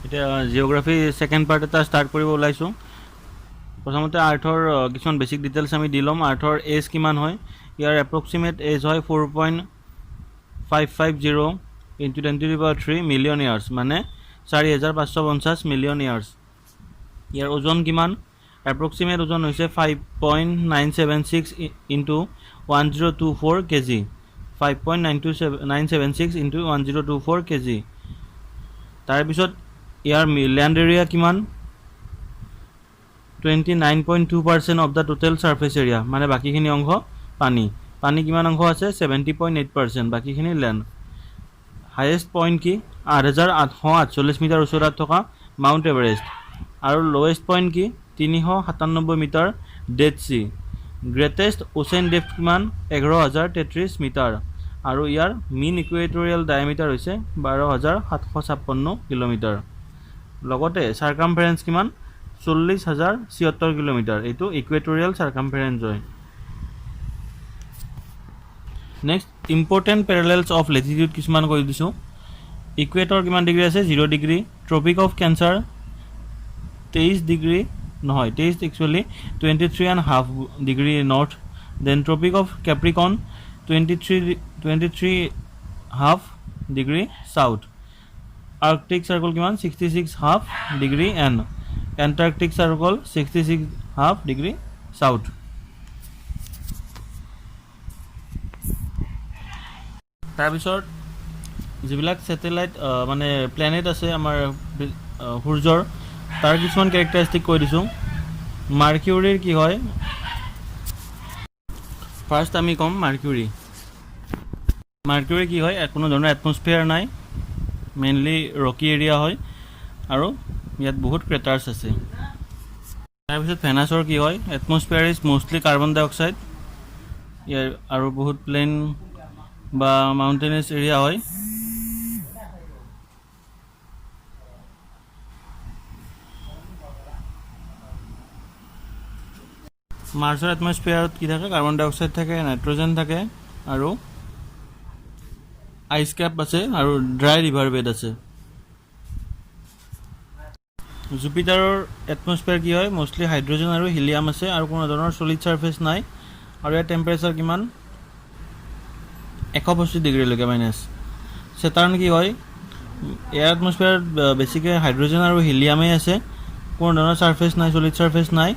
এতিয়া geography second part এটা start কৰিব ওলাইছোঁ। প্ৰথমতে আৰ্থৰ কিছুমান বেছিক ডিটেইলছ আমি দি ল'ম। আৰ্থৰ এজ কিমান হয়, ইয়াৰ এপ্ৰক্সিমেট এজ হয় 4.550 ইনটু 10³ মিলিয়ন ইয়াৰ্ছ, মানে 4550 মিলিয়ন ইয়াৰ্ছ। ইয়াৰ ওজন কিমান, এপ্ৰক্সিমেট ওজন হৈছে 5.976 ইনটু 1024 কেজি, 5.976 ইনটু 1024 কেজি। তাৰপিছত ইয়াৰ ল্যান্ড এৰিয়া কিমান, 29.2% অফ দ্য টোটেল সাৰ্ফেচ এৰিয়া, মানে বাকীখিনি অংশ পানী। পানী কিমান অংশ আছে, 70.8%, বাকীখিনি ল্যান্ড। হাইয়েষ্ট পইণ্ট কি, 8848 মিটাৰ উচ্চতাত থকা মাউণ্ট এভাৰেষ্ট। আৰু লোৱেষ্ট পইণ্ট কি, 397 metre Dead Sea. Greatest ocean depth কিমান, 11033 মিটাৰ। আৰু ইয়াৰ মিন ইকুৱেটৰিয়েল ডায়ামিটাৰ হৈছে 12756 কিলোমিটাৰ। লগতে চাৰ্কামফাৰেঞ্চ কিমান, 40,076 কিলোমিটাৰ। এইটো ইকুৱেটৰিয়েল চাৰ্কামফাৰেঞ্চ হয়। Next important parallels of latitude কিছুমান কৈ দিছোঁ। ইকুৱেটৰ কিমান ডিগ্ৰী আছে, 0 degree. Tropic of Cancer 23 degree, নহয় 23 actually 23.5 degree north. Then Tropic of Capricorn 23.5 degree south. Arctic Circle কিমান, 66.5 degree N. Antarctic Circle 66.5 degree south. তাৰপিছত যিবিলাক ছেটেলাইট মানে প্লেনেট আছে আমাৰ সূৰ্যৰ, তাৰ কিছুমান কেৰেক্টাৰিষ্টিক কৈ দিছোঁ। মাৰ্কিউৰীৰ কি হয়, ফাৰ্ষ্ট আমি ক'ম মাৰ্কিউৰী। মাৰ্কিউৰী কি হয়, কোনো ধৰণৰ এটমস্ফিয়াৰ নাই, মেইনলি ৰকি এৰিয়া হয়, আৰু ইয়াত বহুত ক্ৰেটাৰ্ছ আছে। তাৰপিছত ভেনাছৰ কি হয়, এটমস্ফিয়াৰ ইজ মষ্টলি কাৰ্বন ডাই অক্সাইড, ইয়াৰ আৰু বহুত প্লেইন বা মাউণ্টেইনাছ এৰিয়া হয়। মাৰ্চৰ এটমস্ফিয়াৰত কি থাকে, কাৰ্বন ডাই অক্সাইড থাকে, নাইট্ৰজেন থাকে, আৰু আইচ কেপ আছে, আৰু ড্ৰাই ৰিভাৰ বেড আছে। জুপিটাৰৰ এটমস্ফিয়াৰ কি হয়, মষ্টলি হাইড্ৰজেন আৰু হিলিয়াম আছে, আৰু কোনো ধৰণৰ চলিড ছাৰ্ফেচ নাই, আৰু ইয়াৰ টেম্পাৰেচাৰ কিমান, 125 ডিগ্ৰীলৈকে মাইনাছ। ছেটাৰ্ণ কি হয়, ইয়াৰ এটমস্ফিয়াৰত বেছিকৈ হাইড্ৰজেন আৰু হিলিয়ামেই আছে, কোনো ধৰণৰ ছাৰ্ফেচ নাই, চলিড ছাৰ্ফেচ নাই।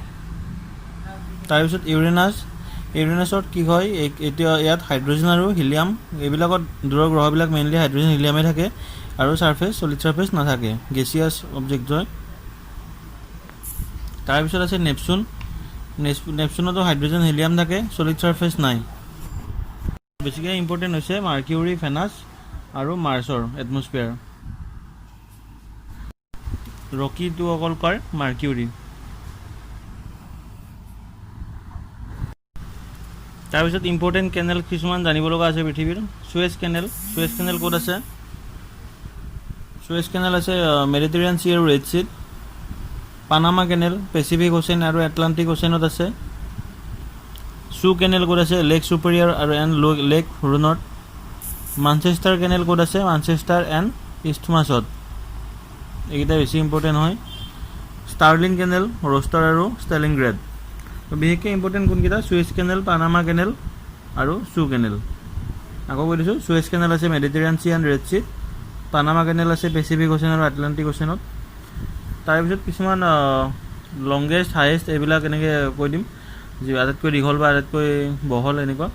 তাৰপিছত ইউৰেনাছত কি হয়, এতিয়া ইয়াত হাইড্ৰজেন আৰু হিলিয়াম, এইবিলাকত দূৰৰ গ্ৰহবিলাক মেইনলি হাইড্ৰজেন হিলিয়ামে থাকে, আৰু ছাৰ্ফেচ চলিড ছাৰ্ফেচ নাথাকে, গেছিয়াছ অবজেক্ট হয়। তাৰপিছত আছে নেপচুন। নেপচুনতো হাইড্ৰজেন হিলিয়াম থাকে, চলিড ছাৰ্ফেচ নাই। বেছিকৈ ইম্পৰ্টেণ্ট হৈছে মাৰ্কিউৰী, ভেনাছ আৰু মাৰ্চৰ এটমস্ফিয়াৰ। ৰকিটো অকল কাৰ, মাৰ্কিউৰী। তাৰপিছত ইম্পৰ্টেণ্ট কেনেল কিছুমান জানিব লগা আছে পৃথিৱীৰ। চুৱেজ কেনেল ক'ত আছে, চুৱেজ কেনেল আছে মেডিটেৰিয়ান চি আৰু ৰেড চিত। পানামা কেনেল পেচিফিক অ'চেন আৰু এটলাণ্টিক অ'চেনত আছে। চু কেনেল ক'ত আছে, লেক ছুপেৰিয়ৰ আৰু লেক হুৰণত। মানচেষ্টাৰ কেনেল ক'ত আছে, মানচেষ্টাৰ এণ্ড ইষ্টমাছত। এইকেইটা বেছি ইম্পৰ্টেণ্ট হয়। ষ্টাৰ্লিং কেনেল ৰ'ষ্টাৰ আৰু ষ্টেলিংগ্ৰেড। বিশেষকৈ ইম্পৰ্টেণ্ট কোনকেইটা, চুৱেজ কেনেল, পানামা কেনেল আৰু চু কেনেল। আকৌ কৈ দিছোঁ, চুৱেজ কেনেল আছে মেডিটেৰিয়ান চি এণ্ড ৰেড চিত। পানামা কেনেল আছে পেচিফিক অ'চেন আৰু আটলাণ্টিক অ'চেনত। তাৰপিছত কিছুমান লংগেষ্ট, হায়েষ্ট এইবিলাক এনেকৈ কৈ দিম, যি আটাইতকৈ দীঘল বা আটাইতকৈ বহল এনেকুৱা।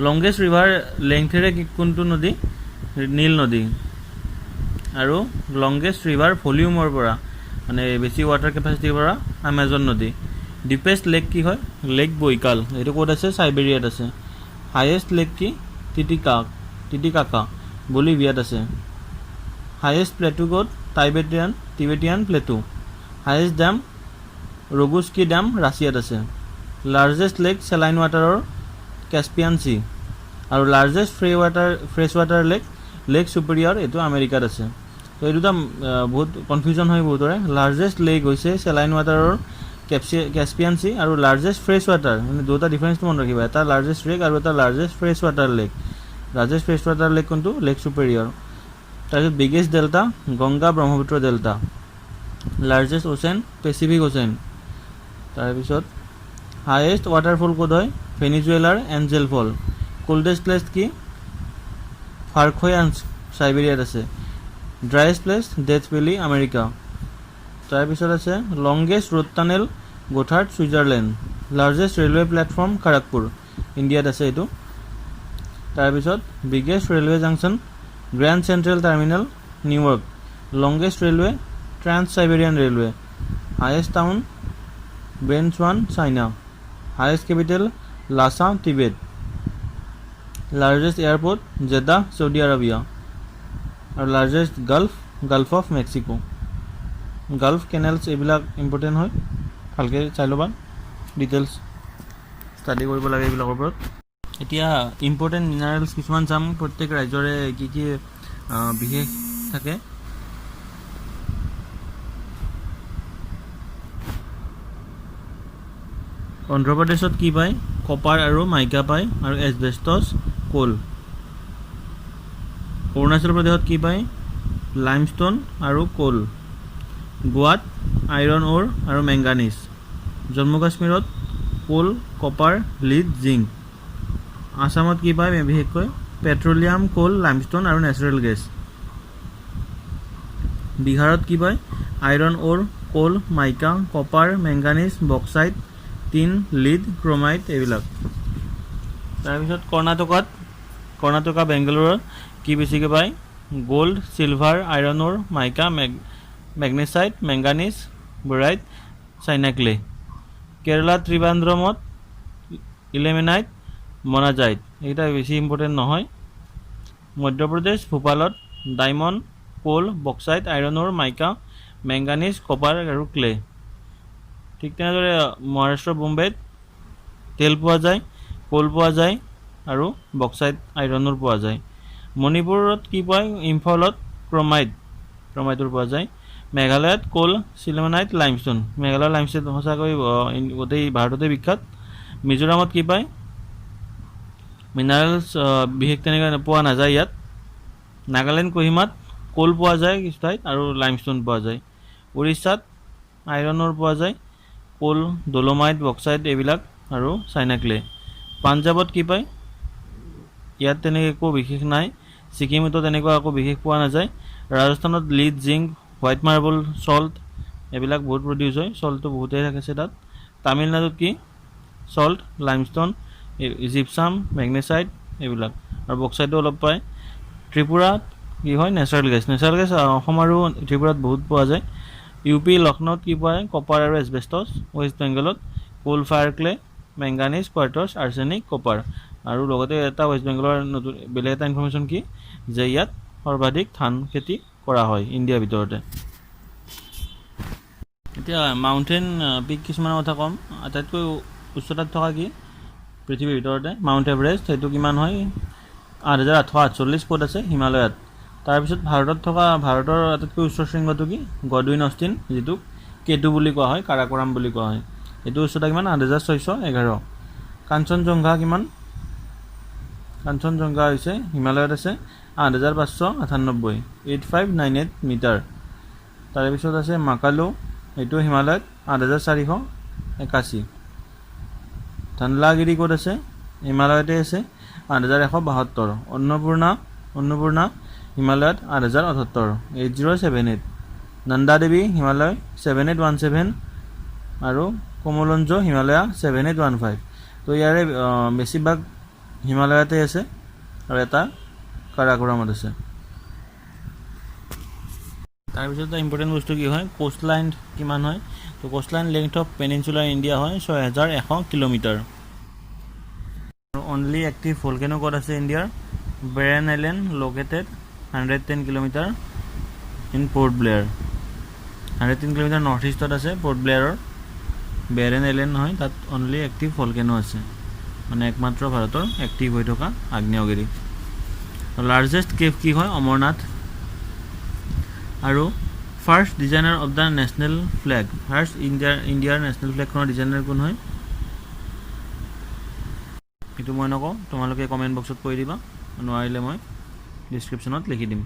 লংগেষ্ট ৰিভাৰ লেংথেৰে কোনটো নদী, নীল নদী। আৰু লংগেষ্ট ৰিভাৰ ভলিউমৰ পৰা, মানে বেছি ৱাটাৰ কেপাচিটিৰ পৰা, আমাজন নদী। ডিপেষ্ট লেক কি হয়, লেক বৈকাল, এইটো ক'ত আছে, চাইবেৰিয়াত আছে। হায়েষ্ট লেক কি, টিটিকাকা, বলিভিয়াত আছে। হায়েষ্ট প্লেটু ক'ত, Tibetan plateau. Highest dam Rogunsky dam, ৰাছিয়াত আছে। লাৰ্জেষ্ট লেক চেলাইন ৱাটাৰৰ, কেস্পিয়ান চি। আৰু largest fresh water lake Superior, এইটো আমেৰিকাত আছে। তো এই দুটা বহুত কনফিউজন হয় বহুতৰে। লাৰ্জেষ্ট লেক হৈছে চেলাইন ৱাটাৰৰ কেস্পিয়ান চি, আৰু লাৰ্জেষ্ট ফ্ৰেছ ৱাটাৰ, মানে দুটা ডিফাৰেঞ্চটো মনত ৰাখিবা, এটা লাৰ্জেষ্ট লেক আৰু এটা largest fresh water lake. Largest fresh water lake কোনটো, লেক ছুপেৰিয়ৰ। তাৰপিছত biggest delta Ganga Brahmaputra delta, largest ocean Pacific ocean. তাৰপিছত হায়েষ্ট ৱাটাৰফল ক'ত হয়? ভেনিজুৱেলাৰ এঞ্জেল ফল। কোল্ডেষ্ট প্লেচ কি? ফাৰখয়ান চাইবেৰিয়াত আছে। Driest place Death Valley America. তাৰপিছত আছে longest road tunnel Gotthard Switzerland. Largest railway platform Kharagpur ইণ্ডিয়াত আছে এইটো। তাৰপিছত biggest railway junction Grand Central Terminal New York. Longest railway trans Siberian railway. Highest town বেনচুৱান China. Highest capital Lhasa Tibet. Largest airport Jeddah Saudi Arabia. আৰু largest gulf of Mexico. Gulf canals এইবিলাক important হয়, ভালকৈ চাই ল'বা, details study কৰিব লাগে এইবিলাকৰ ওপৰত। এতিয়া ইম্পৰ্টেণ্ট মিনাৰেলছ কিছুমান চাম, প্ৰত্যেক ৰাজ্যৰে কি কি বিশেষ থাকে। অন্ধ্ৰপ্ৰদেশত কি পায়? কপাৰ আৰু মাইকা পায় আৰু এছবেষ্টছ কোল। অৰুণাচল প্ৰদেশত কি পায়? লাইমষ্টোন আৰু কোল। গোৱাত আইৰণ অ'ৰ আৰু মেংগানিজ। জম্মু কাশ্মীৰত কোল, কপাৰ, লিড, জিংক। আছামত কি পায় বিশেষকৈ? পেট্ৰলিয়াম, কোল, লাইমষ্টোন আৰু নেচাৰেল গেছ। বিহাৰত কি পায়? Iron ore, coal, mica, copper, manganese, bauxite, tin, lead, chromite এইবিলাক। তাৰপিছত কৰ্ণাটকা বেংগালোৰত কি বেছিকৈ পায়? গ'ল্ড, চিলভাৰ, আইৰণ অ'ৰ, মাইকা, মেগনেচাইট, মেংগানিজ, বোৰাইট, চাইনা ক্লে। কেৰেলা ত্ৰিবান্দ্ৰমত ইলেমেনাইট, মনাজাইট, এইকেইটা বেছি ইম্পৰ্টেণ্ট নহয়। মধ্যপ্ৰদেশ ভূপালত ডায়মণ্ড, কোল, বক্সাইট, আইৰণ অ'ৰ, মাইকা, মেংগানিজ, কপাৰ আৰু ক্লে। ঠিক তেনেদৰে মহাৰাষ্ট্ৰ বোম্বেত তেল পোৱা যায়, কোল পোৱা যায় আৰু বক্সাইট আইৰণ অ'ৰ পোৱা যায়। মণিপুৰত কি পায়? ইম্ফলত ক্ৰমাইটৰ পোৱা যায়। মেঘালয়ত কোল, চিলিমেনাইট, লাইমষ্টোন। মেঘালয়ৰ লাইমষ্টোন সঁচাকৈ গোটেই ভাৰততে বিখ্যাত। মিজোৰামত কি পায়? মিনাৰেলছ বিশেষ তেনেকৈ পোৱা নাযায় ইয়াত। নাগালেণ্ড কোহিমাত কোল পোৱা যায় কিছু ঠাইত আৰু লাইমষ্টোন পোৱা যায়। উৰিষ্যাত আইৰণ অ'ৰ পোৱা যায়, কোল, ডলোমাইট, বক্সাইট এইবিলাক আৰু চাইনা ক্লে। পাঞ্জাৱত কি পায়? ইয়াত তেনেকৈ একো বিশেষ নাই। ছিকিমতো তেনেকুৱা একো বিশেষ পোৱা নাযায়। ৰাজস্থানত lead, zinc, white marble, salt এইবিলাক বহুত প্ৰডিউচ হয়, চল্টটো বহুতেই থাকিছে তাত। তামিলনাডুত কি? চল্ট, লাইমষ্টোন, জিপছাম, মেগনেচাইট এইবিলাক আৰু বক্সাইটো অলপ পায়। ত্ৰিপুৰাত কি হয়? নেচাৰেল গেছ অসম আৰু ত্ৰিপুৰাত বহুত পোৱা যায়। ইউ পি লক্ষ্ণৌত কি পায়? কপাৰ আৰু এছবেষ্টছ। ৱেষ্ট বেংগলত coal, fire clay, manganese, quartz, arsenic, copper. আৰু লগতে এটা ৱেষ্ট বেংগলৰ নতুন বেলেগ এটা ইনফৰ্মেশ্যন কি যে ইয়াত সৰ্বাধিক ধান খেতি কৰা হয় ইণ্ডিয়াৰ ভিতৰতে। এতিয়া মাউণ্টেইন পিক কিছুমানৰ কথা ক'ম। আটাইতকৈ উচ্চতাত থকা কি পৃথিৱীৰ ভিতৰতে? Mount Everest. সেইটো কিমান হয়? 8,848 ফুট আছে হিমালয়ত। তাৰপিছত ভাৰতৰ আটাইতকৈ উচ্চ শৃংগটো কি? গডউইন অষ্টিন, যিটোক K2 বুলি কোৱা হয়, কাৰাকোৰাম বুলি কোৱা হয়। এইটো উচ্চতা কিমান? 8,611। কাঞ্চনজংঘা কিমান? কাঞ্চনজংঘা হৈছে হিমালয়ত আছে 8,598, 8598 মিটাৰ। তাৰপিছত আছে মাকালু, এইটো হিমালয়ত 8,481। ধনলাগিৰি ক'ত আছে? হিমালয়তে আছে 8,172। অন্নপূৰ্ণা হিমালয়ত 8,078, 8078। নন্দা দেৱী হিমালয় 7817 আৰু কোমলঞ্জ হিমালয়া 7815। তো ইয়াৰে বেছিভাগ হিমালয়তে আছে আৰু এটা কাৰাকোৰামত আছে। তাৰপিছত ইম্পৰ্টেণ্ট বস্তু কি হয়? কোষ্ট লাইন কিমান হয়? তো coast line length of peninsular India হয় 6,100 কিলোমিটাৰ। অনলি এক্টিভ ভলকেনো ক'ত আছে ইণ্ডিয়াৰ? Barren Island located 110 kilometre in Port Blair. 110 kilometre north ইষ্টত আছে পৰ্ট ব্লেয়াৰৰ। বেৰেন আইলেণ্ড নহয়, তাত অনলি এক্টিভ ভলকেনো আছে, মানে একমাত্ৰ ভাৰতৰ এক্টিভ হৈ থকা আগ্নেয়গিৰি। লাৰ্জেষ্ট কেভ কি হয়? অমৰনাথ। আৰু first designer of the national flag, first ইণ্ডিয়াৰ নেশ্যনেল ফ্লেগখনৰ ডিজাইনাৰ কোন হয়? এইটো মই নকওঁ, তোমালোকে কমেণ্ট বক্সত কৈ দিবা, নোৱাৰিলে মই ডিছক্ৰিপশ্যনত লিখি দিম।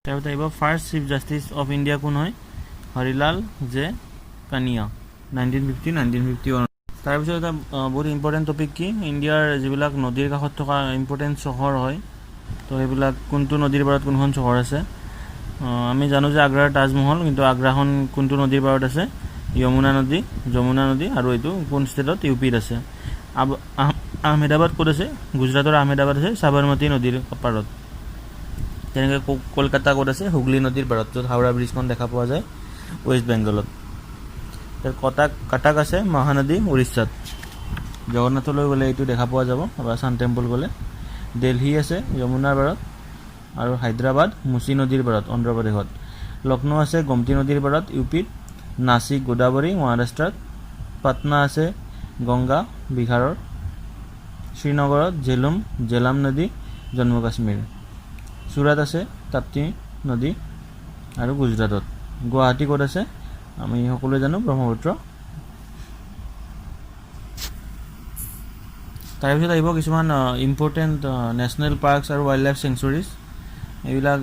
তাৰপিছত আহিব first chief justice of India কোন হয়? হৰিলাল জে কানিয়া 1951। তাৰপিছত এটা বহুত ইম্পৰ্টেণ্ট টপিক কি ইণ্ডিয়াৰ যিবিলাক নদীৰ কাষত থকা ইম্পৰ্টেণ্ট চহৰ হয় তো সেইবিলাক কোনটো নদীৰ পাৰত কোনখন চহৰ আছে? আমি জানো যে আগ্ৰাৰ তাজমহল, কিন্তু আগ্ৰাখন কোনটো নদীৰ পাৰত আছে? যমুনা নদী। আৰু এইটো কোন ষ্টেটত? ইউপিত আছে। আহমেদাবাদ ক'ত আছে? গুজৰাটৰ আহমেদাবাদ আছে সাবৰমতী নদীৰ পাৰত। তেনেকৈ কলকাতা ক'ত আছে? হুগলী নদীৰ পাৰত, য'ত হাওৰা ব্ৰিজখন দেখা পোৱা যায় ৱেষ্ট বেংগলত। কাটাক আছে মহানদী উৰিষ্যাত। জগন্নাথলৈ গ'লে এইটো দেখা পোৱা যাব, বা ছান টেম্পল গ'লে। দিল্লী আছে যমুনাৰ পাৰত, আৰু হায়দৰাবাদ মুচি নদীৰ পাৰত অন্ধ্ৰপ্ৰদেশত। লক্ষ্ণৌ আছে গোমতী নদীৰ পাৰত ইউপিত। নাছিক গোদাবৰী মহাৰাষ্ট্ৰত। পাটনা আছে গংগা বিহাৰৰ। শ্ৰীনগৰত জেলাম নদী জম্মু কাশ্মীৰ। চুৰাট আছে তাপ্তি নদী আৰু গুজৰাটত। গুৱাহাটী ক'ত আছে? আমি সকলোৱে জানো ব্ৰহ্মপুত্ৰ। তাৰপিছত আহিব কিছুমান ইম্পৰ্টেণ্ট নেশ্যনেল পাৰ্কছ আৰু ৱাইল্ড লাইফ চেংচুৰীজ। এইবিলাক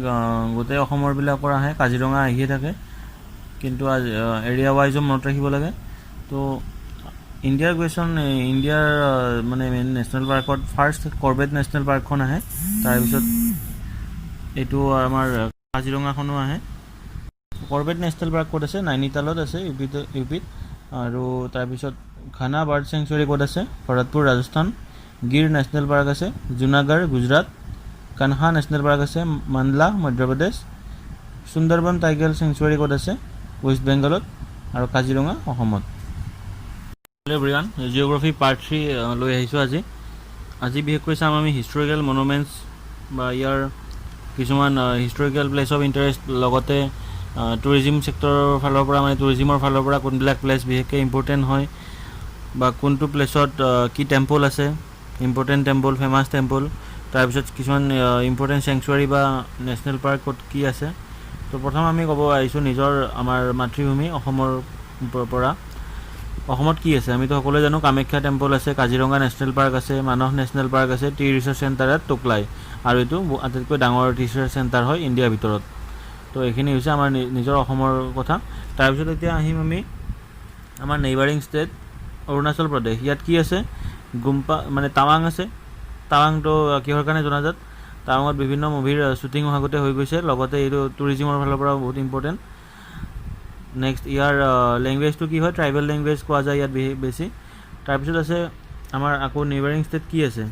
গোটেই অসমৰবিলাকৰ আহে, কাজিৰঙা আহিয়ে থাকে, কিন্তু এৰিয়া ৱাইজো মনত ৰাখিব লাগে। তো ইণ্ডিয়াৰ কুৱেশ্যন, ইণ্ডিয়াৰ মানে মেইন নেশ্যনেল পাৰ্কত ফাৰ্ষ্ট কৰ্বেট নেশ্যনেল পাৰ্কখন আহে, তাৰপিছত এইটো আমাৰ কাজিৰঙাখনো আহে। কৰ্বেট নেশ্যনেল পাৰ্ক ক'ত আছে? নাইনিতালত আছে ইউপিত। আৰু তাৰপিছত ঘানা বাৰ্ড চেংচুৰী ক'ত আছে? ভৰতপুৰ ৰাজস্থান। গিৰ নেশ্যনেল পাৰ্ক আছে জুনাগড় গুজৰাট। কানহা নেশ্যনেল পাৰ্ক আছে মাণ্ডলা মধ্যপ্ৰদেশ। সুন্দৰবন টাইগাৰ চেংচুৰী ক'ত আছে? ৱেষ্ট বেংগলত। আৰু কাজিৰঙা অসমত। এভৰিৱান, জিঅ'গ্ৰাফী পাৰ্ট 3 লৈ আহিছোঁ আজি বিশেষকৈ চাম আমি হিষ্টৰিকেল মনুমেণ্টছ বা ইয়াৰ কিছুমান হিষ্টৰিকেল প্লেচ অফ ইণ্টাৰেষ্ট, লগতে টুৰিজিম ছেক্টৰৰ ফালৰ পৰা, মানে টুৰিজিমৰ ফালৰ পৰা কোনবিলাক প্লেচ বিশেষকৈ ইম্পৰ্টেণ্ট হয়, বা কোনটো প্লেচত কি টেম্পল আছে, ইম্পৰ্টেণ্ট টেম্পল, ফেমাছ টেম্পল। তাৰপিছত কিছুমান ইম্পৰ্টেণ্ট চেংচুৱাৰী বা নেশ্যনেল পাৰ্ক ক'ত কি আছে। তো প্ৰথম আমি ক'ব আহিছোঁ আমাৰ মাতৃভূমি অসমৰ পৰা। অসমত কি আছে? আমিতো সকলোৱে জানো কামাখ্যা টেম্পল আছে, কাজিৰঙা নেশ্যনেল পাৰ্ক আছে, মানস নেশ্যনেল পাৰ্ক আছে, T research centre at Tocklai, আৰু এইটো আটাইতকৈ ডাঙৰ ৰিচাৰ্চ চেণ্টাৰ হয় ইণ্ডিয়াৰ ভিতৰত। তো এইখিনি হৈছে আমাৰ নিজৰ অসমৰ কথা। তাৰপিছত এতিয়া আহিম আমি আমাৰ নেইবাৰিং ষ্টেট অৰুণাচল প্ৰদেশ। ইয়াত কি আছে? মানে টাৱাং আছে। টাৱাংটো কিহৰ কাৰণে জনাজাত? টাৱাঙত বিভিন্ন মুভিৰ শ্বুটিং আগতে হৈ গৈছে, লগতে এইটো টুৰিজিমৰ ফালৰ পৰা বহুত ইম্পৰ্টেণ্ট। নেক্সট ইয়াৰ লেংগুৱেজটো কি হয়? ট্ৰাইবেল লেংগুৱেজ কোৱা যায় ইয়াত বেছি। তাৰপিছত আছে আমাৰ আকৌ নেইবাৰিং ষ্টেট কি আছে?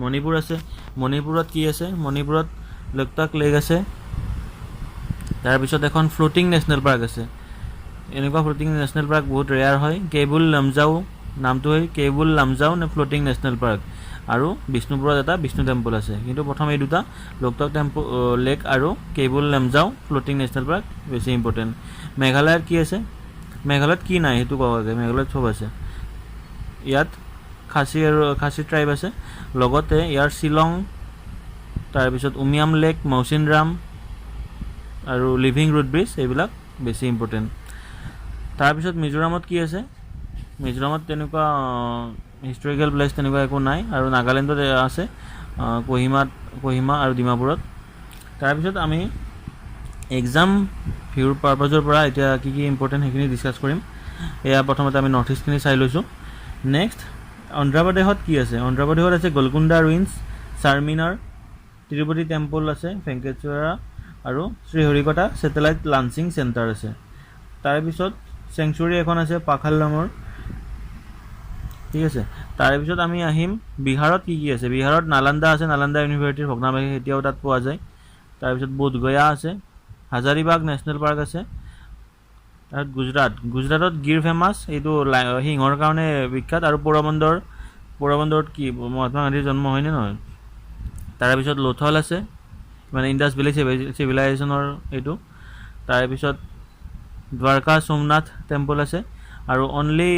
মণিপুৰ আছে। মণিপুৰত কি আছে? মণিপুৰত লোকটাক লেক আছে। তাৰপিছত এখন ফ্লোটিং নেশ্যনেল পাৰ্ক আছে। এনেকুৱা ফ্লোটিং নেশ্যনেল পাৰ্ক বহুত ৰেয়াৰ হয়। কেবুল লামজাও নামটো হয়, cable Lamjao floating national park. আৰু বিষ্ণুপুৰত এটা বিষ্ণু টেম্পল আছে। কিন্তু প্ৰথম এই দুটা, লোকটাক লেক আৰু cable Lamjao floating national park বেছি ইম্পৰ্টেণ্ট। মেঘালয়ত কি আছে? মেঘালয়ত কি নাই সেইটো ক'ব লাগে, মেঘালয়ত চব আছে। ইয়াত খাচী ট্ৰাইব আছে, লগতে ইয়াৰ শ্বিলং, তাৰপিছত উমিয়াম লেক, মৌচিনৰাম আৰু লিভিং ৰুট ব্ৰিজ, এইবিলাক বেছি ইম্পৰ্টেণ্ট। তাৰপিছত মিজোৰামত কি আছে? মিজোৰামত তেনেকুৱা হিষ্টৰিকেল প্লেচ তেনেকুৱা একো নাই। আৰু নাগালেণ্ডত আছে কহিমা আৰু ডিমাপুৰত। তাৰপিছত আমি এক্সাম ভিউৰ পাৰপাজৰ পৰা এতিয়া কি ইম্পৰ্টেণ্ট সেইখিনি ডিছকাছ কৰিম। এয়া প্ৰথমতে আমি নৰ্থ ইষ্টখিনি চাই লৈছোঁ। নেক্সট অন্ধ্ৰপ্ৰদেশত কি আছে? অন্ধ্ৰপ্ৰদেশত আছে গোলকুণ্ডা ৰুইন্স, চাৰমিনাৰ, তিৰুপতি টেম্পল আছে, ভেংকেশ্ৱৰা আৰু শ্ৰীহৰিকটা ছেটেলাইট লাঞ্চিং চেণ্টাৰ আছে। তাৰপিছত চেংচুৰী এখন আছে পাখালমৰ, ঠিক আছে। তাৰপিছত আমি আহিম বিহাৰত কি আছে? বিহাৰত নালন্দা আছে, নালন্দা ইউনিভাৰ্চিটিৰ ভগ্নাৱশেষ এতিয়াও তাত পোৱা যায়। তাৰপিছত বোধগয়া আছে, হাজাৰিবাগ নেশ্যনেল পাৰ্ক আছে। তাৰপিছত গুজৰাটত গিৰ ফেমাছ, এইটো সিংহৰ কাৰণে বিখ্যাত। আৰু পোৰবন্দৰত কি মহাত্মা গান্ধীৰ জন্ম হয়নে নহয়? তাৰপিছত লোথল আছে, মানে ইণ্ডাছ ভেলী চিভিলাইজেশ্যনৰ এইটো। তাৰপিছত দ্বাৰকা সোমনাথ টেম্পল আছে। আৰু অনলি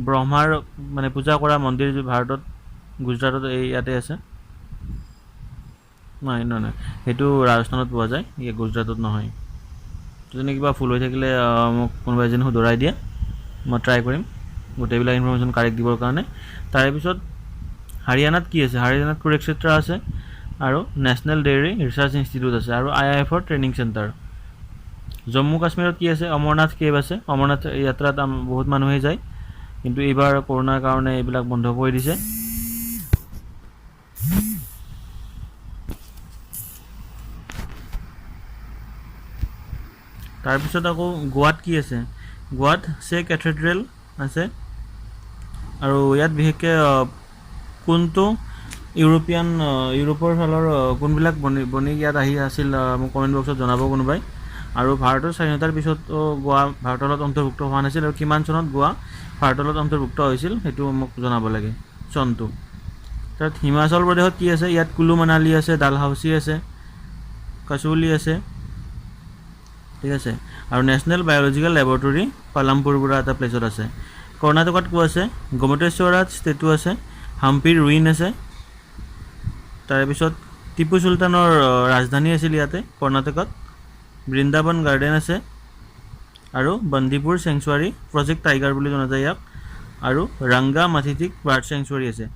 ব্ৰহ্মাৰ মানে পূজা কৰা মন্দিৰ ভাৰতত গুজৰাটত ইয়াতে আছে। নহয়, সেইটো ৰাজস্থানত পোৱা যায়, গুজৰাটত নহয়। যদি কিবা ভুল হৈ থাকিলে মোক কোনোবা এজনে শুধৰাই দিয়ে, মই ট্ৰাই কৰিম গোটেইবিলাক ইনফৰ্মেশ্যন কাৰেক্ট দিবৰ কাৰণে। তাৰে পিছত হাৰিয়ানাত কি আছে? হাৰিয়ানাত কুৰুক্ষেত্ৰ আছে, আৰু নেশ্যনেল ডেইৰী ৰিচাৰ্চ ইনষ্টিটিউট আছে আৰু IIFৰ ট্ৰেইনিং চেণ্টাৰ। জম্মু কাশ্মীৰত কি আছে? অমৰনাথ কেভ আছে। অমৰনাথ যাত্ৰাত বহুত মানুহে যায়, কিন্তু এইবাৰ কৰোণাৰ কাৰণে এইবিলাক বন্ধ কৰি দিছে। তাৰপিছত আকৌ গোৱাত কি আছে? গোৱাত চে কেথেড্ৰেল আছে আৰু ইয়াত বিশেষকৈ কোনটো ইউৰোপৰ ফালৰ কোনবিলাক বণিক ইয়াত আহি আছিল মোক কমেণ্ট বক্সত জনাব কোনোবাই। আৰু ভাৰতৰ স্বাধীনতাৰ পিছতো গোৱা ভাৰতৰ লগত অন্তৰ্ভুক্ত হোৱা নাছিল, আৰু কিমান চনত গোৱা ভাৰতৰ লগত অন্তৰ্ভুক্ত হৈছিল সেইটো মোক জনাব লাগে চনটো। তাত হিমাচল প্ৰদেশত কি আছে? ইয়াত কুলু মানালী আছে, ডালহাউচি আছে, কাচৌলি আছে, ঠিক আছে। আৰু নেশ্যনেল বায়'লজিকেল লেবৰেটৰী পালামপুৰ পৰা এটা প্লেচত আছে। কৰ্ণাটকত ক'ত আছে? গোমতেশ্বৰাত ষ্টেটু আছে, হাম্পিৰ ৰুইন আছে। তাৰপিছত টিপু চুলতানৰ ৰাজধানী আছিল ইয়াতে কৰ্ণাটকত। বৃন্দাবন গাৰ্ডেন আছে আৰু বন্দিপুৰ চেংচুৱাৰী, প্ৰজেক্ট টাইগাৰ বুলি জনা যায় ইয়াক। আৰু ৰাংগা মাথিথিক বাৰ্ড চেংচুৱাৰী আছে।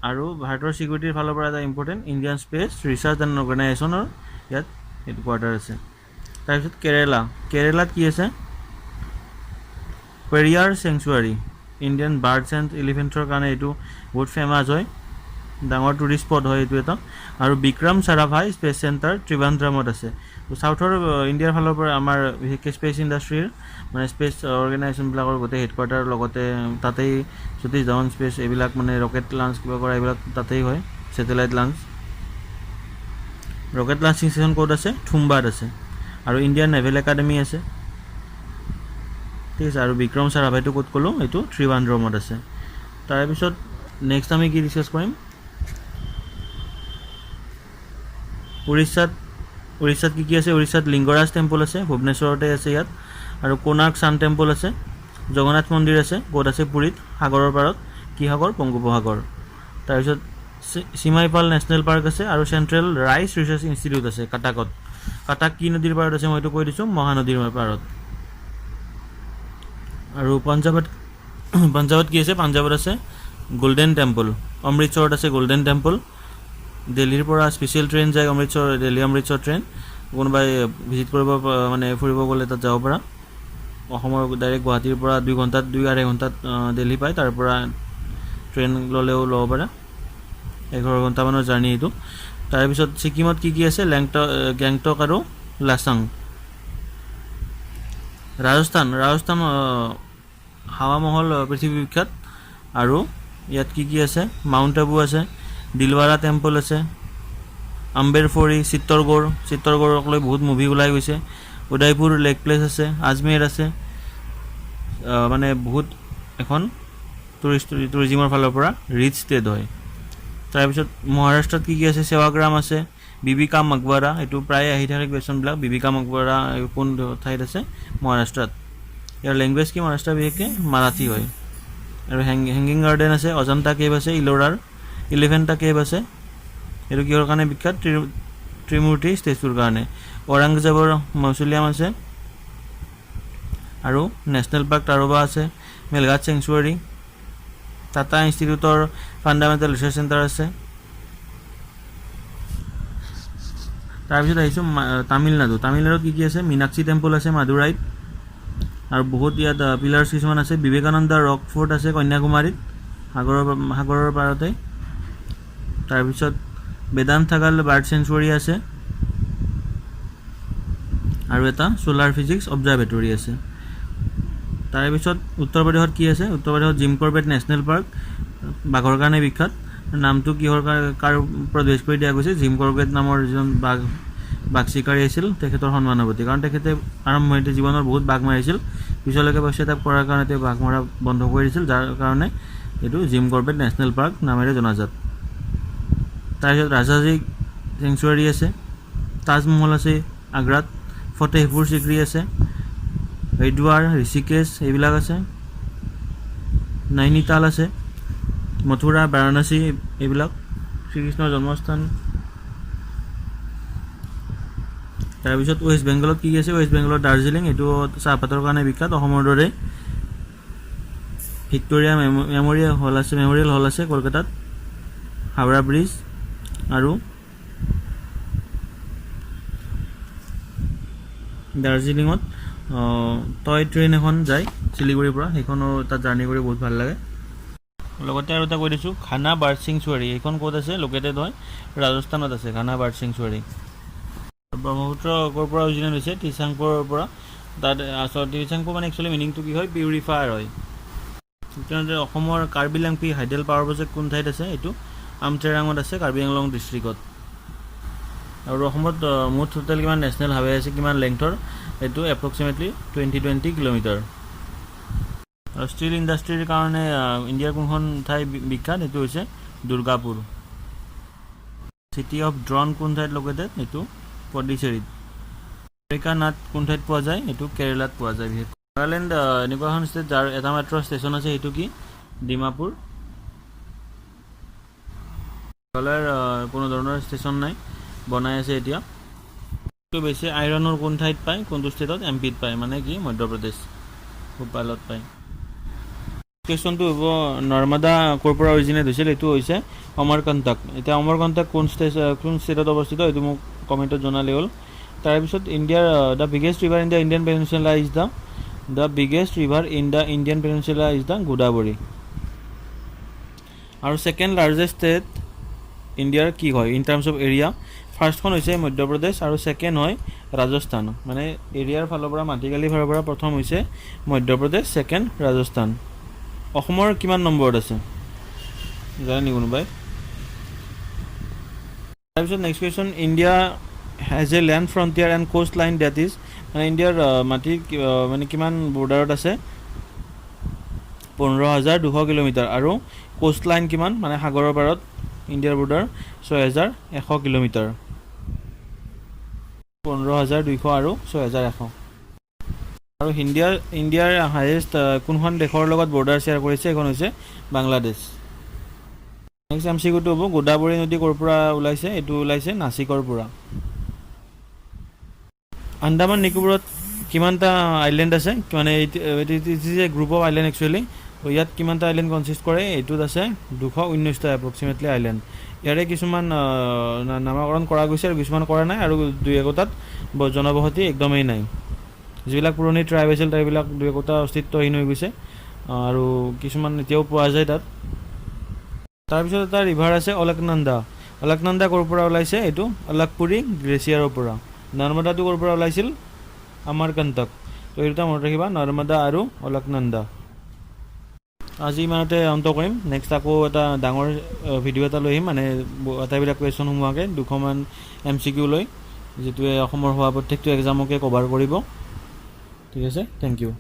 আৰু ভাৰতৰ ছিকিউৰিটিৰ ফালৰ পৰা এটা important Indian space research and অৰ্গেনাইজেশ্যনৰ ইয়াত হেডকোৱাৰ্টাৰ আছে। তাৰপিছত কেৰেলাত কি আছে? Periyar sanctuary, Indian birds and এলিফেণ্টৰ কাৰণে এইটো বহুত ফেমাছ হয়, ডাঙৰ টুৰিষ্ট স্পট হয় এইটো এটা। আৰু বিক্ৰম চাৰাভাই স্পেচ চেণ্টাৰ ত্ৰিবান্দ্ৰমত আছে। চাউথৰ ইণ্ডিয়াৰ ফালৰ পৰা আমাৰ বিশেষকৈ স্পেচ ইণ্ডাষ্ট্ৰীৰ মানে স্পেচ অৰ্গেনাইজেশ্যনবিলাকৰ গোটেই হেডকোৱাৰ্টাৰ লগতে তাতেই সতীশ ধাৱন স্পেচ এইবিলাক মানে ৰকেট লঞ্চ কিবা কৰা এইবিলাক তাতেই হয়, satellite launch. Rocket launching station ক'ত আছে? থুম্বাত আছে। আৰু ইণ্ডিয়ান নেভেল একাডেমি আছে, ঠিক আছে। আৰু বিক্ৰম চাৰাভাইটো ক'ত ক'লোঁ? এইটো ত্ৰিবান্দ্ৰমত আছে। তাৰপিছত নেক্সট আমি কি ডিছকাছ কৰিম? উৰিষ্যাত কি আছে? উৰিষ্যাত লিংগৰাজ টেম্পল আছে, ভুৱনেশ্বৰতে আছে ইয়াত। আৰু কোনাৰ্ক ছান টেম্পল আছে, জগন্নাথ মন্দিৰ আছে। ক'ত আছে? পুৰীত, সাগৰৰ পাৰত। কি সাগৰ? বংগোপসাগৰ। তাৰপিছত চিমাইপাল নেশ্যনেল পাৰ্ক আছে আৰু চেণ্ট্ৰেল ৰাইচ ৰিচাৰ্চ ইনষ্টিটিউট আছে কাটাকত। কাটাক কি নদীৰ পাৰত আছে? মই এইটো কৈ দিছোঁ, মহানদীৰ পাৰত। আৰু পাঞ্জাৱত কি আছে? পাঞ্জাৱত আছে গল্ডেন টেম্পল। অমৃতসৰত আছে গল্ডেন টেম্পল। দিল্লীৰ পৰা স্পেচিয়েল ট্ৰেইন যায় দিল্লী অমৃতসৰ ট্ৰেইন। কোনোবাই ভিজিট কৰিব মানে ফুৰিব গ'লে তাত যাব পৰা। অসমৰ ডাইৰেক্ট গুৱাহাটীৰ পৰা 2-2.5 ঘণ্টাত দিল্লী পায়, তাৰ পৰা ট্ৰেইন ল'লেও ল'ব পাৰে, 11 ঘণ্টামানৰ জাৰ্ণি এইটো। তাৰপিছত ছিকিমত কি আছে? গেংটক আৰু লাচাং। ৰাজস্থান হাৱা মহল পৃথিৱী বিখ্যাত। আৰু ইয়াত কি আছে? মাউণ্ট আবু আছে, দিলৱাৰা টেম্পল আছে, আম্বেৰ ফৰি, চিত্তৰগড়ক লৈ বহুত মুভি ওলাই গৈছে। উদয়পুৰ লেক প্লেচ আছে, আজমেৰ আছে। মানে বহুত এখন টুৰিজিমৰ ফালৰ পৰা ৰিচ ষ্টেট হয়। তাৰপিছত মহাৰাষ্ট্ৰত কি আছে? সেৱাগ্ৰাম আছে, বিবি কা মকবৰা। এইটো প্ৰায় আহি থাকে কুৱেশ্যনবিলাক। বিবি কা মকবৰা কোন ঠাইত আছে? মহাৰাষ্ট্ৰত। ইয়াৰ লেংগুৱেজ কি? মহাৰাষ্ট্ৰ বিশেষকৈ মাৰাঠী হয়। আৰু হেংগিং গাৰ্ডেন আছে, অজন্তা কেভ আছে, ইলোৰাৰ ইলেভেণ্টা কেভ আছে। এইটো কিহৰ কাৰণে বিখ্যাত? ত্ৰিমূৰ্তি ষ্টেচুৰ কাৰণে। ঔৰংগজেবৰ মৌচুলিয়াম আছে। আৰু নেশ্যনেল পাৰ্ক তাৰোবা আছে, মেলঘাট চেংচুৱাৰী, টাটা ইনষ্টিটিউটৰ ফাণ্ডামেণ্টেল ৰিচাৰ্চ চেণ্টাৰ আছে। তাৰপিছত আহিছোঁ তামিলনাডুত কি আছে? মীনাক্ষী টেম্পল আছে মাদুৰাইত। আৰু বহুত ইয়াত পিলাৰ্ছ কিছুমান আছে। বিবেকানন্দ ৰক ফৰ্ট আছে কন্যাকুমাৰীত, সাগৰৰ পাৰতে। তাৰপিছত বেদান্তাগাল বাৰ্ড চেংচুৱাৰী আছে আৰু এটা ছ'লাৰ ফিজিক্স অবজাৰ্ভেটৰী আছে। তাৰপিছত উত্তৰ প্ৰদেশত কি আছে? উত্তৰ প্ৰদেশত জিম কৰবেট নেশ্যনেল পাৰ্ক, বাঘৰ কাৰণে বিখ্যাত। নামটো কাৰ ওপৰত বেছ কৰি দিয়া গৈছে? জিম কৰবেট নামৰ যিজন বাঘ চিকাৰী আছিল তেখেতৰ সন্মানৱতী, কাৰণ তেখেতে আৰম্ভণিতে জীৱনৰ বহুত বাঘ মাৰিছিল, পিছলৈকে পশ্চাতাপ কৰাৰ কাৰণে তেওঁ বাঘ মৰা বন্ধ কৰি দিছিল, যাৰ কাৰণে এইটো জিম কৰবেট নেশ্যনেল পাৰ্ক নামেৰে জনাজাত। তাৰপিছত ৰাজাজী চেংচুৱাৰী আছে, তাজমহল আছে আগ্ৰাত, ফতেহপুৰ চিক্ৰী আছে, হৰিদ্বাৰ, ঋষিকেশ এইবিলাক আছে, নৈনিতাল আছে, মথুৰা, বাৰাণসী এইবিলাক শ্ৰীকৃষ্ণৰ জন্মস্থান। তাৰপিছত ৱেষ্ট বেংগলত কি আছে? ৱেষ্ট বেংগলত দাৰ্জিলিং, এইটো চাহপাতৰ কাৰণে বিখ্যাত অসমৰ দৰে। ভিক্টৰিয়া মেমৰিয়েল হল আছে কলকাতাত, হাওৰা ব্ৰিজ আৰু দাৰ্জিলিঙত টয় ট্ৰেইন এখন যায় শিলিগুৰিৰ পৰা, সেইখনৰ তাত জাৰ্ণি কৰি বহুত ভাল লাগে। লগতে আৰু এটা কৈ দিছোঁ, খানা বাৰ্ড চেংচুৱাৰী, এইখন ক'ত আছে? লোকেটেড হয় ৰাজস্থানত আছে খানা বাৰ্ড চেংচুৱাৰী। ব্ৰহ্মপুত্ৰ ক'ৰ পৰা অৰিজিনেট হৈছে? ত্ৰিশাংপুৰৰ পৰা। তাত আচলতে ত্ৰিশাংপুৰ মানে একচুৱেলি মিনিংটো কি হয়? পিউৰিফায়াৰ হয়। তেনেদৰে অসমৰ Karbi Langpi hydel power project কোন ঠাইত আছে? এইটো আমচেৰাঙত আছে, কাৰ্বি আংলং ডিষ্ট্ৰিক্টত। আৰু অসমত মুঠ টোটেল কিমান নেশ্যনেল হাইৱে আছে, কিমান লেংথৰ? এইটো এপ্ৰক্সিমেটলি 20 কিলোমিটাৰ। আৰু ষ্টীল ইণ্ডাষ্ট্ৰীৰ কাৰণে ইণ্ডিয়াৰ কোনখন ঠাই বিখ্যাত? এইটো হৈছে দুৰ্গাপুৰ। চিটি অফ ড্ৰ'ন কোন ঠাইত লোকেটেড? এইটো পডিচেৰীত। আমেৰিকা নাট কোন ঠাইত পোৱা যায়? এইটো কেৰেলাত পোৱা যায় বিশেষকৈ। নাগালেণ্ড এনেকুৱা এখন ষ্টেট যাৰ এটা মাত্ৰ ষ্টেচন আছে, সেইটো কি? ডিমাপুৰ। মেঘালয়ৰ কোনো ধৰণৰ ষ্টেচন নাই, বনাই আছে এতিয়া। বেছি আইৰণৰ কোন ঠাইত পায়? কোনটো ষ্টেটত? এমপিত পায়, মানে কি? মধ্যপ্ৰদেশ, ভূপালত পায়। কুৱেশ্যনটো হ'ব নৰ্মদা ক'ৰ পৰা অৰিজিনেট হৈছিল? এইটো হৈছে অমৰকণ্টক। এতিয়া অমৰকণ্টক কোন ষ্টেটত অৱস্থিত? এইটো মোক কমেণ্টত জনালে হ'ল। তাৰপিছত ইণ্ডিয়াৰ the biggest river in the Indian peninsula is the biggest river in the Indian peninsula is the Godavari. আৰু ছেকেণ্ড লাৰ্জেষ্ট ষ্টেট ইণ্ডিয়াৰ কি হয় ইন টাৰ্মছ অফ এৰিয়া? ফাৰ্ষ্টখন হৈছে মধ্যপ্ৰদেশ আৰু ছেকেণ্ড হয় ৰাজস্থান। মানে এৰিয়াৰ ফালৰ পৰা, মাটিকালিৰ ফালৰ পৰা প্ৰথম হৈছে মধ্যপ্ৰদেশ, ছেকেণ্ড ৰাজস্থান। অসমৰ কিমান নম্বৰত আছে জানে নি কোনোবাই? তাৰপিছত next question, India has a land frontier and coast line that is, মানে ইণ্ডিয়াৰ মাটিৰ মানে কিমান বৰ্ডাৰত আছে? 15,200 কিলোমিটাৰ। আৰু কোষ্ট লাইন কিমান, মানে সাগৰৰ পাৰত ইণ্ডিয়াৰ বৰ্ডাৰ? 6,100 কিলোমিটাৰ। 15,200 আৰু 6,100। আৰু ইণ্ডিয়াৰ হায়েষ্ট কোনখন দেশৰ লগত বৰ্ডাৰ শ্বেয়াৰ কৰিছে? এইখন হৈছে বাংলাদেশ। নেক্সট এমচিকিউটো হ'ব, গোদাবৰী নদী ক'ৰ পৰা ওলাইছে? এইটো ওলাইছে নাছিকৰ পৰা। আন্দামান নিকোবৰত কিমানটা আইলেণ্ড আছে? মানে it is a group of island actually. ইয়াত কিমানটা আইলেণ্ড কনচিষ্ট কৰে? এইটোত আছে 219টা এপ্ৰক্সিমেটলি আইলেণ্ড। ইয়াৰে কিছুমান নামাকৰণ কৰা গৈছে আৰু কিছুমান কৰা নাই, আৰু দুই একোটাত জনবসতি একদমেই নাই। যিবিলাক পুৰণি ট্ৰাইব আছিল সেইবিলাক দুই একোটা অস্তিত্বহীন হৈ গৈছে, আৰু কিছুমান এতিয়াও পোৱা যায় তাত। তাৰপিছত এটা ৰিভাৰ আছে অলকনন্দা। অলকনন্দা ক'ৰ পৰা ওলাইছে? এইটো অলকপুৰী গ্লেছিয়াৰৰ পৰা। নৰ্মদাটো ক'ৰ পৰা ওলাইছিল? অমৰকণ্টক। তো এই দুটা মনত ৰাখিবা, নৰ্মদা আৰু অলকনন্দা। আজি ইমানতে অন্ত কৰিম। নেক্সট আকৌ এটা ডাঙৰ ভিডিঅ' এটা লৈ আহিম, মানে আটাইবিলাক কুৱেশ্যন সোমোৱাকৈ 200মান MCQ লৈ, যিটোৱে অসমৰ হোৱা প্ৰত্যেকটো এক্সামকে কভাৰ কৰিব। ঠিক আছে, থেংক ইউ।